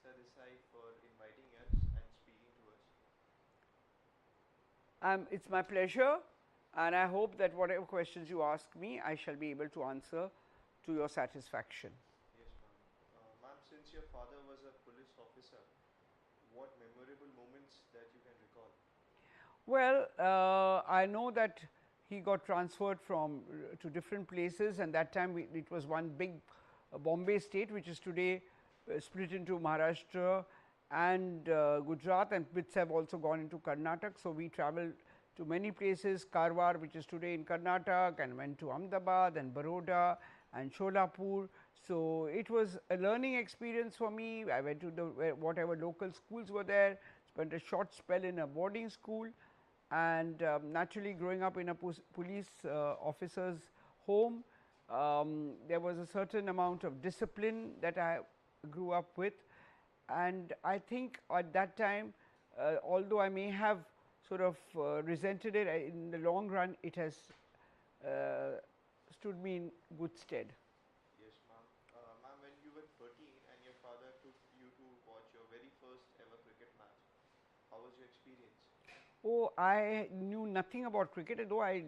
Sardesai for inviting us and speaking to us. It's my pleasure, and I hope that whatever questions you ask me, I shall be able to answer to your satisfaction. Yes, ma'am. Ma'am, since your father was a police officer, what memorable moments that you can recall? Well, I know that he got transferred from to different places, and that time it was one big Bombay state, which is today split into Maharashtra and Gujarat, and bits have also gone into Karnataka. So we travelled to many places, Karwar, which is today in Karnataka, and went to Ahmedabad and Baroda and Sholapur. So it was a learning experience for me. I went to the whatever local schools were there, spent a short spell in a boarding school, and naturally growing up in a police officer's home, there was a certain amount of discipline that I grew up with, and I think at that time, although I may have sort of resented it, in the long run it has uh, stood me in good stead. Yes, ma'am. Ma'am, when you were 13 and your father took you to watch your very first ever cricket match, how was your experience? Oh, I knew nothing about cricket, though I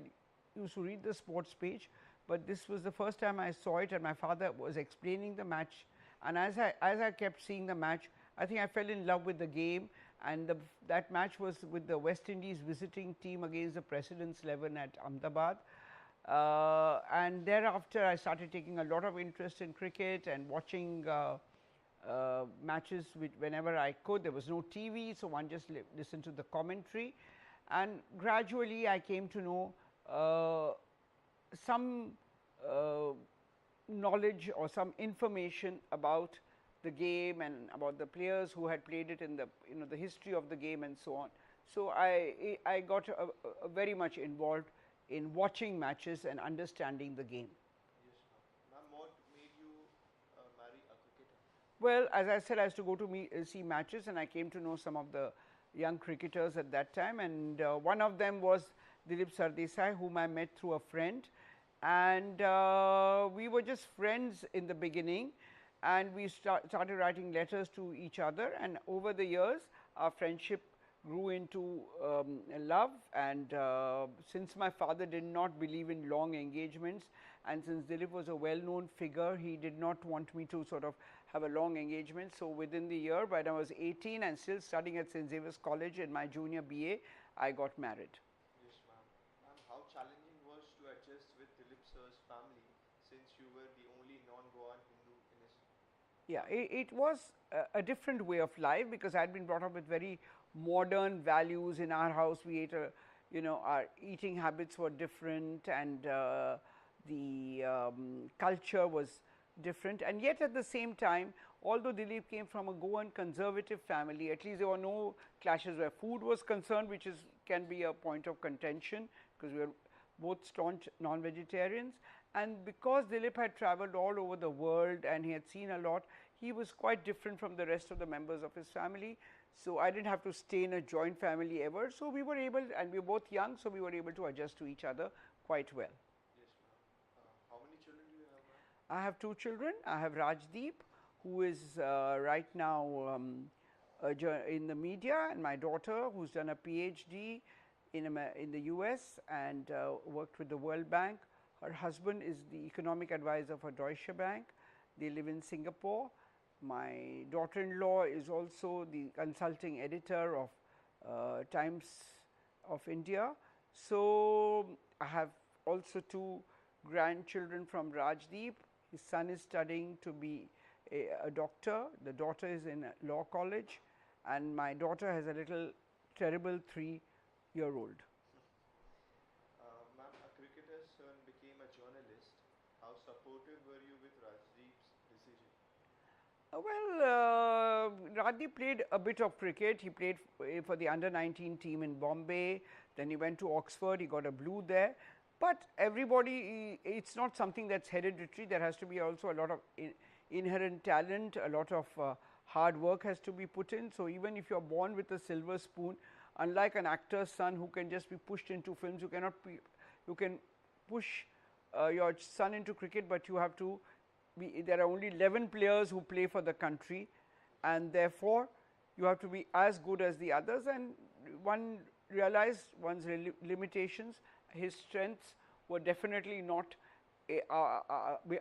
used to read the sports page. But this was the first time I saw it, and my father was explaining the match. And as I kept seeing the match, I think I fell in love with the game. And that match was with the West Indies visiting team against the President's 11 at Ahmedabad. And thereafter, I started taking a lot of interest in cricket and watching matches whenever I could. There was no TV, so one just listened to the commentary. And gradually, I came to know some uh, knowledge or some information about the game and about the players who had played it in the the history of the game and so on. So I got very much involved in watching matches and understanding the game. Yes, ma'am. Ma'am, what made you marry a cricketer? Well, as I said, I used to go to see matches, and I came to know some of the young cricketers at that time. And one of them was Dilip Sardesai, whom I met through a friend. And we were just friends in the beginning, and we started writing letters to each other. And over the years, our friendship grew into love. And since my father did not believe in long engagements, and since Dilip was a well known figure, he did not want me to sort of have a long engagement. So within the year, when I was 18 and still studying at St. Xavier's College in my junior BA, I got married. Yes, ma'am. Ma'am, how challenging was to adjust with Dilip sir's family since you were the only non-Goan Hindu in his Yeah, family? it was a different way of life because I had been brought up with very modern values. In our house, we ate our eating habits were different, and the culture was different. And yet, at the same time, although Dilip came from a Goan conservative family, at least there were no clashes where food was concerned, which can be a point of contention because we were both staunch non-vegetarians. And because Dilip had traveled all over the world and he had seen a lot, he was quite different from the rest of the members of his family. So I didn't have to stay in a joint family ever. So we were able, and we were both young, so we were able to adjust to each other quite well. Yes, ma'am. How many children do you have, ma'am? I have two children. I have Rajdeep, who is right now in the media, and my daughter, who's done a PhD in the US and worked with the World Bank. Her husband is the economic advisor for Deutsche Bank. They live in Singapore. My daughter in law is also the consulting editor of Times of India. So I have also two grandchildren from Rajdeep. His son is studying to be a doctor. The daughter is in a law college, and my daughter has a little terrible 3-year-old. Ma'am, a cricketer's son became a journalist. How supportive were you with Rajdeep's decision? Radhi played a bit of cricket. He played for the under 19 team in Bombay. Then he went to Oxford. He got a blue there. But everybody, it's not something that's hereditary. There has to be also a lot of inherent talent, a lot of hard work has to be put in. So even if you're born with a silver spoon, unlike an actor's son who can just be pushed into films, you can push your son into cricket, but you have to there are only 11 players who play for the country, and therefore you have to be as good as the others, and one realized one's limitations. His strengths were definitely not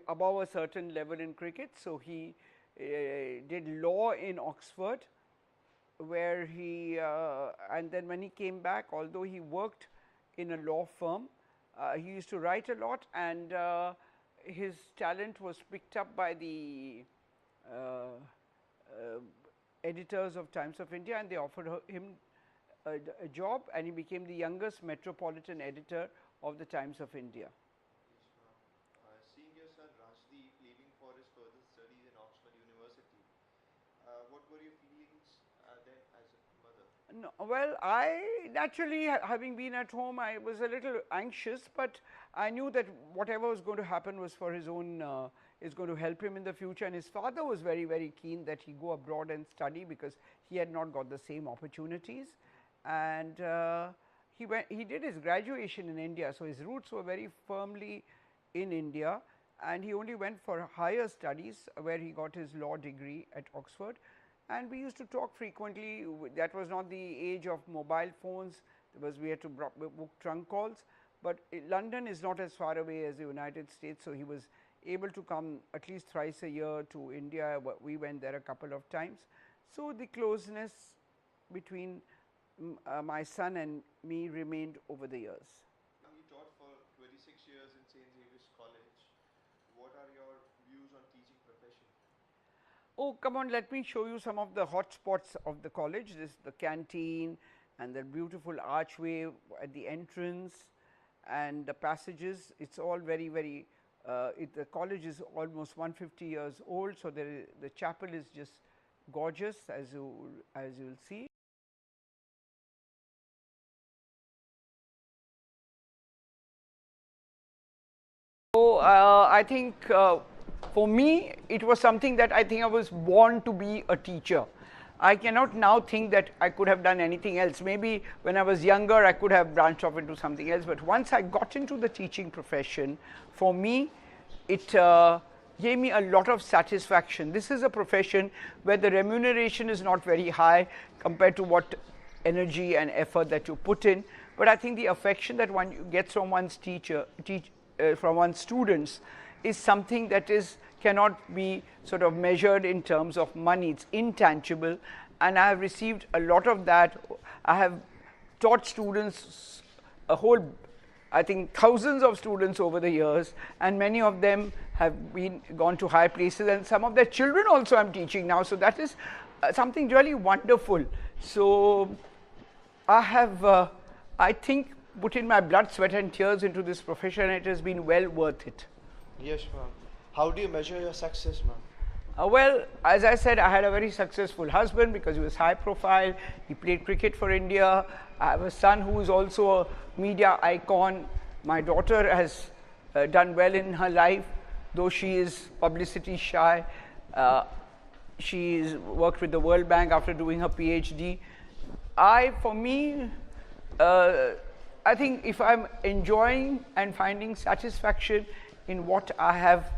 above a certain level in cricket, so he did law in Oxford, where he and then when he came back, although he worked in a law firm, he used to write a lot, and his talent was picked up by the editors of Times of India, and they offered him a job, and he became the youngest metropolitan editor of the Times of India. Yes, ma'am. Seeing your son Rajdeep leaving for his further studies in Oxford University, what were your feelings then as a mother? No, well, I naturally, having been at home, I was a little anxious, but I knew that whatever was going to happen was for his own, is going to help him in the future. And his father was very, very keen that he go abroad and study, because he had not got the same opportunities. And he did his graduation in India, so his roots were very firmly in India. And he only went for higher studies, where he got his law degree at Oxford. And we used to talk frequently. That was not the age of mobile phones, because we had to book trunk calls. But London is not as far away as the United States, so he was able to come at least thrice a year to India. We went there a couple of times. So the closeness between my son and me remained over the years. You taught for 26 years in St. Xavier's College. What are your views on teaching profession? Oh, come on, let me show you some of the hot spots of the college. This is the canteen and the beautiful archway at the entrance and the passages. It's all very, very, the college is almost 150 years old, so the chapel is just gorgeous, as you'll see. So I think for me, it was something that I think I was born to be a teacher. I cannot now think that I could have done anything else. Maybe when I was younger, I could have branched off into something else. But once I got into the teaching profession, for me, it gave me a lot of satisfaction. This is a profession where the remuneration is not very high compared to what energy and effort that you put in. But I think the affection that one gets from one's from one's students is something that cannot be sort of measured in terms of money. It's intangible, and I have received a lot of that. I have taught students I think thousands of students over the years, and many of them have gone to high places, and some of their children also I'm teaching now. So that is something really wonderful. So I have, I think, put in my blood, sweat and tears into this profession, and it has been well worth it. Yes, ma'am. How do you measure your success, ma'am? Well, as I said, I had a very successful husband because he was high profile. He played cricket for India. I have a son who is also a media icon. My daughter has done well in her life, though she is publicity shy. She's worked with the World Bank after doing her PhD. For me, I think if I'm enjoying and finding satisfaction in what I have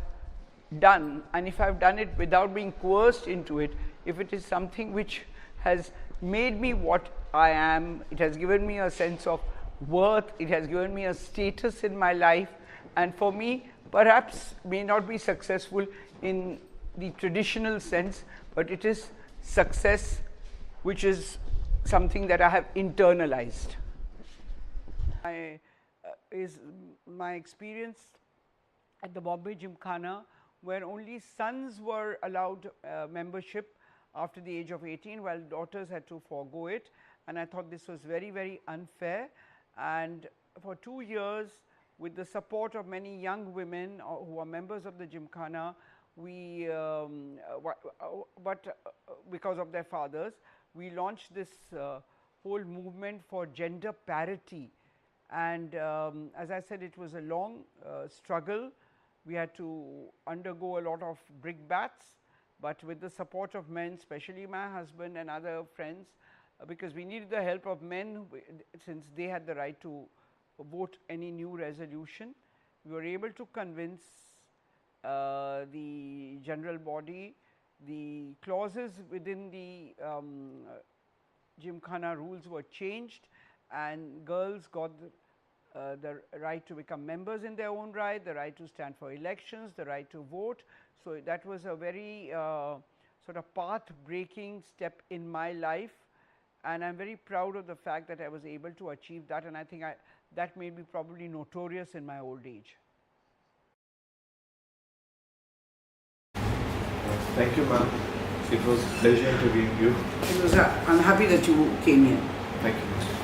done, and if I've done it without being coerced into it, if it is something which has made me what I am, it has given me a sense of worth, it has given me a status in my life, and for me, perhaps may not be successful in the traditional sense, but it is success which is something that I have internalized. Is my experience at the Bombay Gymkhana, where only sons were allowed membership after the age of 18, while daughters had to forego it. And I thought this was very, very unfair. And for 2 years, with the support of many young women who are members of the Gymkhana, because of their fathers, we launched this whole movement for gender parity. And as I said, it was a long struggle. We had to undergo a lot of brickbats, but with the support of men, especially my husband and other friends, because we needed the help of men, since they had the right to vote any new resolution, we were able to convince the general body the clauses within the Gymkhana rules were changed, and girls got the right to become members in their own right, the right to stand for elections, the right to vote. So that was a very sort of path-breaking step in my life, and I'm very proud of the fact that I was able to achieve that, and I think that made me probably notorious in my old age. Thank you, ma'am. It was a pleasure interviewing you. I'm happy that you came here. Thank you.